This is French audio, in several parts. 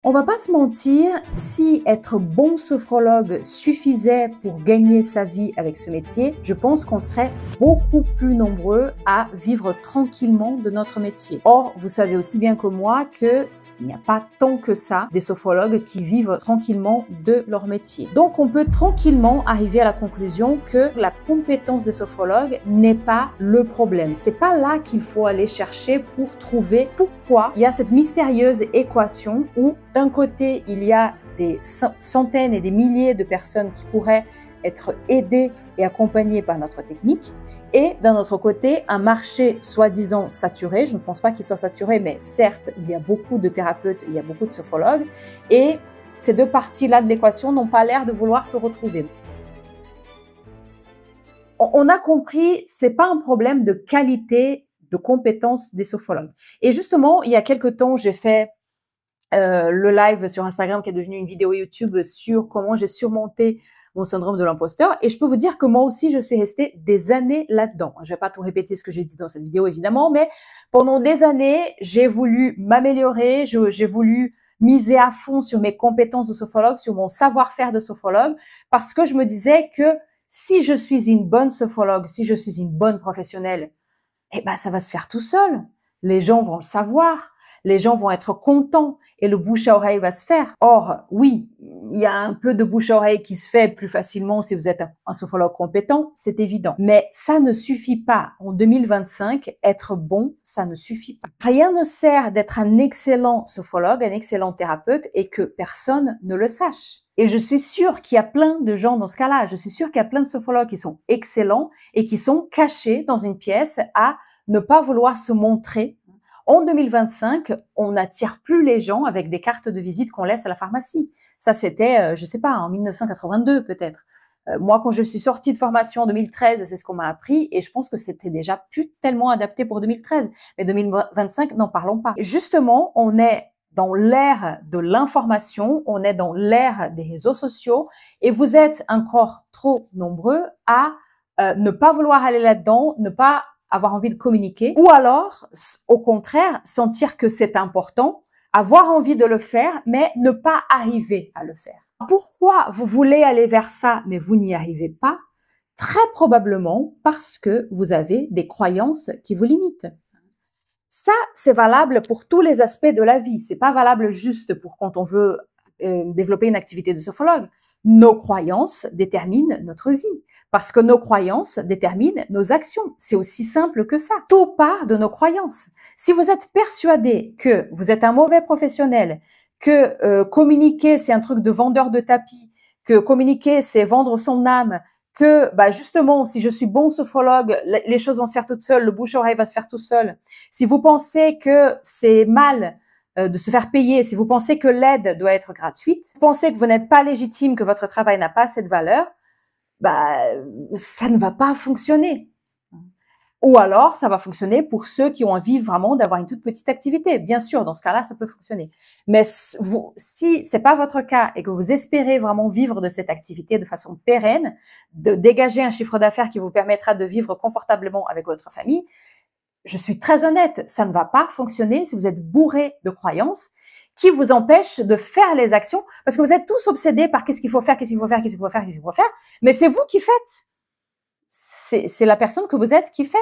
On va pas se mentir, si être bon sophrologue suffisait pour gagner sa vie avec ce métier, je pense qu'on serait beaucoup plus nombreux à vivre tranquillement de notre métier. Or, vous savez aussi bien que moi que il n'y a pas tant que ça des sophrologues qui vivent tranquillement de leur métier. Donc, on peut tranquillement arriver à la conclusion que la compétence des sophrologues n'est pas le problème. C'est pas là qu'il faut aller chercher pour trouver pourquoi il y a cette mystérieuse équation où d'un côté, il y a des centaines et des milliers de personnes qui pourraient être aidées et accompagnées par notre technique. Et d'un autre côté, un marché soi-disant saturé. Je ne pense pas qu'il soit saturé, mais certes, il y a beaucoup de thérapeutes, il y a beaucoup de sophrologues. Et ces deux parties-là de l'équation n'ont pas l'air de vouloir se retrouver. On a compris, c'est pas un problème de qualité, de compétence des sophrologues. Et justement, il y a quelque temps, j'ai fait le live sur Instagram qui est devenu une vidéo YouTube sur comment j'ai surmonté mon syndrome de l'imposteur. Et je peux vous dire que moi aussi, je suis restée des années là-dedans. Je vais pas tout répéter ce que j'ai dit dans cette vidéo, évidemment, mais pendant des années, j'ai voulu m'améliorer, j'ai voulu miser à fond sur mes compétences de sophrologue, sur mon savoir-faire de sophrologue, parce que je me disais que si je suis une bonne sophrologue, si je suis une bonne professionnelle, eh ben, ça va se faire tout seul. Les gens vont le savoir. Les gens vont être contents et le bouche à oreille va se faire. Or, oui, il y a un peu de bouche à oreille qui se fait plus facilement si vous êtes un sophrologue compétent, c'est évident. Mais ça ne suffit pas. En 2025, être bon, ça ne suffit pas. Rien ne sert d'être un excellent sophrologue, un excellent thérapeute et que personne ne le sache. Et je suis sûre qu'il y a plein de gens dans ce cas-là. Je suis sûre qu'il y a plein de sophrologues qui sont excellents et qui sont cachés dans une pièce à ne pas vouloir se montrer. En 2025, on n'attire plus les gens avec des cartes de visite qu'on laisse à la pharmacie. Ça, c'était, je sais pas, en 1982 peut-être. Moi, quand je suis sortie de formation en 2013, c'est ce qu'on m'a appris et je pense que c'était déjà plus tellement adapté pour 2013. Mais 2025, n'en parlons pas. Et justement, on est dans l'ère de l'information, on est dans l'ère des réseaux sociaux et vous êtes encore trop nombreux à ne pas vouloir aller là-dedans, ne pas avoir envie de communiquer, ou alors, au contraire, sentir que c'est important, avoir envie de le faire, mais ne pas arriver à le faire. Pourquoi vous voulez aller vers ça, mais vous n'y arrivez pas? Très probablement parce que vous avez des croyances qui vous limitent. Ça, c'est valable pour tous les aspects de la vie. C'est pas valable juste pour quand on veut développer une activité de sophrologue. Nos croyances déterminent notre vie parce que nos croyances déterminent nos actions. C'est aussi simple que ça. Tout part de nos croyances. Si vous êtes persuadé que vous êtes un mauvais professionnel, que communiquer c'est un truc de vendeur de tapis, que communiquer c'est vendre son âme, que justement si je suis bon sophrologue, les choses vont se faire toutes seules, le bouche-oreille va se faire tout seul. Si vous pensez que c'est mal de se faire payer, si vous pensez que l'aide doit être gratuite, vous pensez que vous n'êtes pas légitime, que votre travail n'a pas cette valeur, ça ne va pas fonctionner. Ou alors, ça va fonctionner pour ceux qui ont envie vraiment d'avoir une toute petite activité. Bien sûr, dans ce cas-là, ça peut fonctionner. Mais si c'est pas votre cas et que vous espérez vraiment vivre de cette activité de façon pérenne, de dégager un chiffre d'affaires qui vous permettra de vivre confortablement avec votre famille, je suis très honnête, ça ne va pas fonctionner si vous êtes bourré de croyances qui vous empêchent de faire les actions parce que vous êtes tous obsédés par qu'est-ce qu'il faut faire, qu'est-ce qu'il faut faire, qu'est-ce qu'il faut faire, qu'est-ce qu'il faut faire. Mais c'est vous qui faites. C'est la personne que vous êtes qui faites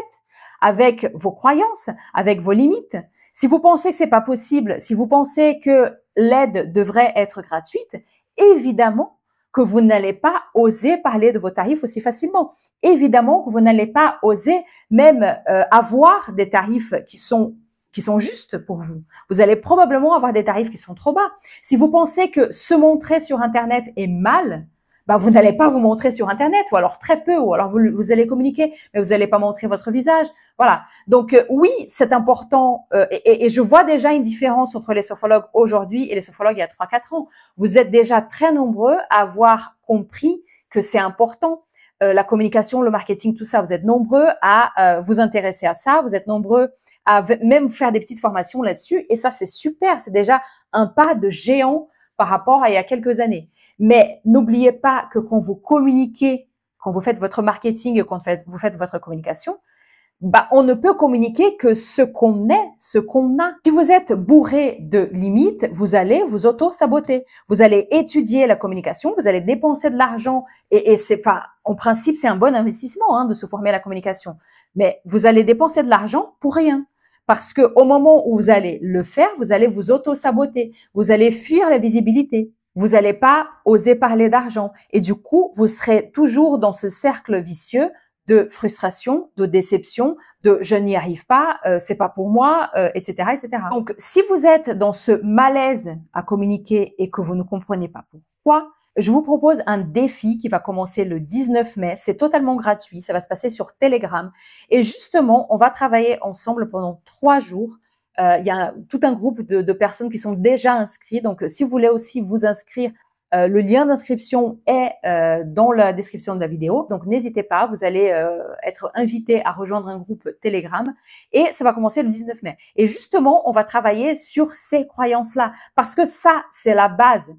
avec vos croyances, avec vos limites. Si vous pensez que c'est pas possible, si vous pensez que l'aide devrait être gratuite, évidemment que vous n'allez pas oser parler de vos tarifs aussi facilement. Évidemment que vous n'allez pas oser même avoir des tarifs qui sont justes pour vous. Vous allez probablement avoir des tarifs qui sont trop bas. Si vous pensez que se montrer sur Internet est mal, vous n'allez pas vous montrer sur Internet, ou alors très peu, ou alors vous allez communiquer, mais vous n'allez pas montrer votre visage. Voilà. Donc oui, c'est important, et je vois déjà une différence entre les sophrologues aujourd'hui et les sophrologues il y a 3-4 ans. Vous êtes déjà très nombreux à avoir compris que c'est important. La communication, le marketing, tout ça, vous êtes nombreux à vous intéresser à ça, vous êtes nombreux à même faire des petites formations là-dessus, et ça c'est super, c'est déjà un pas de géant par rapport à il y a quelques années. Mais n'oubliez pas que quand vous communiquez, quand vous faites votre marketing et quand vous faites votre communication, bah, on ne peut communiquer que ce qu'on est, ce qu'on a. Si vous êtes bourré de limites, vous allez vous auto-saboter. Vous allez étudier la communication, vous allez dépenser de l'argent et c'est, enfin, en principe, c'est un bon investissement hein, de se former à la communication. Mais vous allez dépenser de l'argent pour rien. Parce que au moment où vous allez le faire, vous allez vous auto-saboter. Vous allez fuir la visibilité. Vous n'allez pas oser parler d'argent. Et du coup, vous serez toujours dans ce cercle vicieux de frustration, de déception, de je n'y arrive pas, c'est pas pour moi, etc., etc. Donc, si vous êtes dans ce malaise à communiquer et que vous ne comprenez pas pourquoi, je vous propose un défi qui va commencer le 19 mai. C'est totalement gratuit. Ça va se passer sur Telegram. Et justement, on va travailler ensemble pendant 3 jours. Il y a tout un groupe de personnes qui sont déjà inscrites. Donc, si vous voulez aussi vous inscrire, le lien d'inscription est dans la description de la vidéo. Donc, n'hésitez pas. Vous allez être invité à rejoindre un groupe Telegram. Et ça va commencer le 19 mai. Et justement, on va travailler sur ces croyances-là. Parce que ça, c'est la base.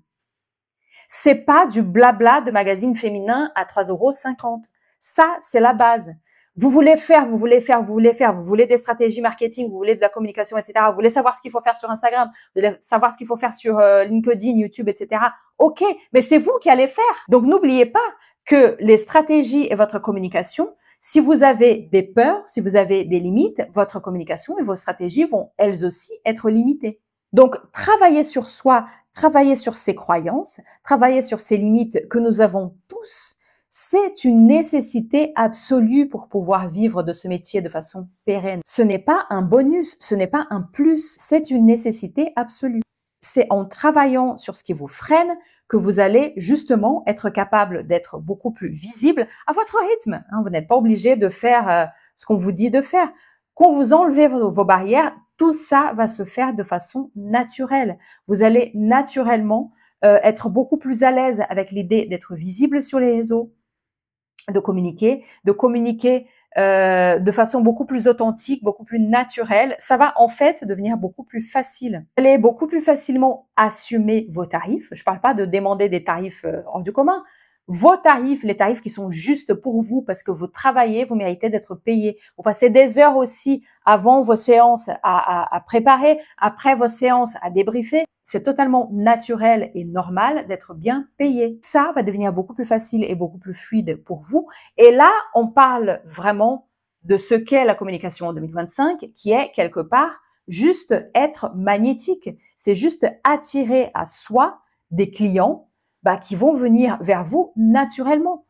C'est pas du blabla de magazine féminin à 3,50 €. Ça, c'est la base. Vous voulez faire, vous voulez faire, vous voulez faire, vous voulez des stratégies marketing, vous voulez de la communication, etc. Vous voulez savoir ce qu'il faut faire sur Instagram, vous voulez savoir ce qu'il faut faire sur LinkedIn, YouTube, etc. OK, mais c'est vous qui allez faire. Donc, n'oubliez pas que les stratégies et votre communication, si vous avez des peurs, si vous avez des limites, votre communication et vos stratégies vont elles aussi être limitées. Donc, travailler sur soi, travailler sur ses croyances, travailler sur ces limites que nous avons tous, c'est une nécessité absolue pour pouvoir vivre de ce métier de façon pérenne. Ce n'est pas un bonus, ce n'est pas un plus, c'est une nécessité absolue. C'est en travaillant sur ce qui vous freine que vous allez justement être capable d'être beaucoup plus visible à votre rythme. Vous n'êtes pas obligé de faire ce qu'on vous dit de faire. Quand vous enlevez vos barrières, tout ça va se faire de façon naturelle. Vous allez naturellement être beaucoup plus à l'aise avec l'idée d'être visible sur les réseaux, de communiquer de façon beaucoup plus authentique, beaucoup plus naturelle. Ça va en fait devenir beaucoup plus facile. Vous allez beaucoup plus facilement assumer vos tarifs. Je ne parle pas de demander des tarifs hors du commun. Vos tarifs, les tarifs qui sont justes pour vous parce que vous travaillez, vous méritez d'être payé. Vous passez des heures aussi avant vos séances à préparer, après vos séances à débriefer. C'est totalement naturel et normal d'être bien payé. Ça va devenir beaucoup plus facile et beaucoup plus fluide pour vous. Et là, on parle vraiment de ce qu'est la communication en 2025, qui est quelque part juste être magnétique. C'est juste attirer à soi des clients qui vont venir vers vous naturellement.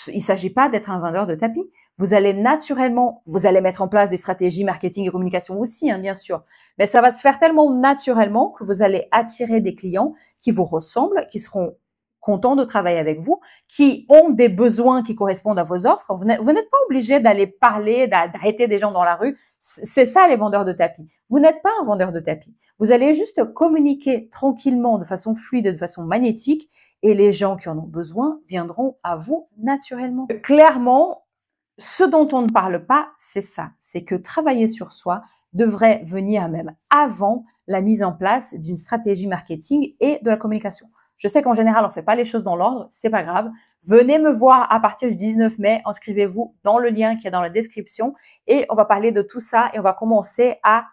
Il ne s'agit pas d'être un vendeur de tapis. Vous allez naturellement, vous allez mettre en place des stratégies marketing et communication aussi, bien sûr. Mais ça va se faire tellement naturellement que vous allez attirer des clients qui vous ressemblent, qui seront contents de travailler avec vous, qui ont des besoins qui correspondent à vos offres. Vous n'êtes pas obligé d'aller parler, d'arrêter des gens dans la rue. C'est ça les vendeurs de tapis. Vous n'êtes pas un vendeur de tapis. Vous allez juste communiquer tranquillement, de façon fluide, de façon magnétique, et les gens qui en ont besoin viendront à vous naturellement. Clairement, ce dont on ne parle pas, c'est ça. C'est que travailler sur soi devrait venir même avant la mise en place d'une stratégie marketing et de la communication. Je sais qu'en général, on ne fait pas les choses dans l'ordre, c'est pas grave. Venez me voir à partir du 19 mai, inscrivez-vous dans le lien qui est dans la description et on va parler de tout ça et on va commencer à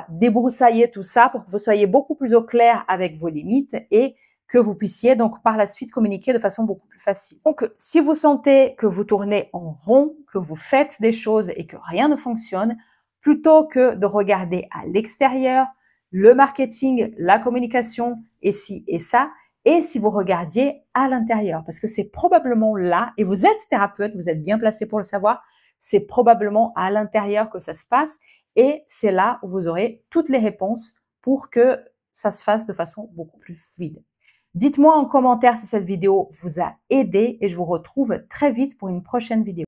débroussailler tout ça pour que vous soyez beaucoup plus au clair avec vos limites et que vous puissiez donc par la suite communiquer de façon beaucoup plus facile. Donc, si vous sentez que vous tournez en rond, que vous faites des choses et que rien ne fonctionne, plutôt que de regarder à l'extérieur, le marketing, la communication et ci et ça, et si vous regardiez à l'intérieur, parce que c'est probablement là, et vous êtes thérapeute, vous êtes bien placé pour le savoir, c'est probablement à l'intérieur que ça se passe, et c'est là où vous aurez toutes les réponses pour que ça se fasse de façon beaucoup plus fluide. Dites-moi en commentaire si cette vidéo vous a aidé et je vous retrouve très vite pour une prochaine vidéo.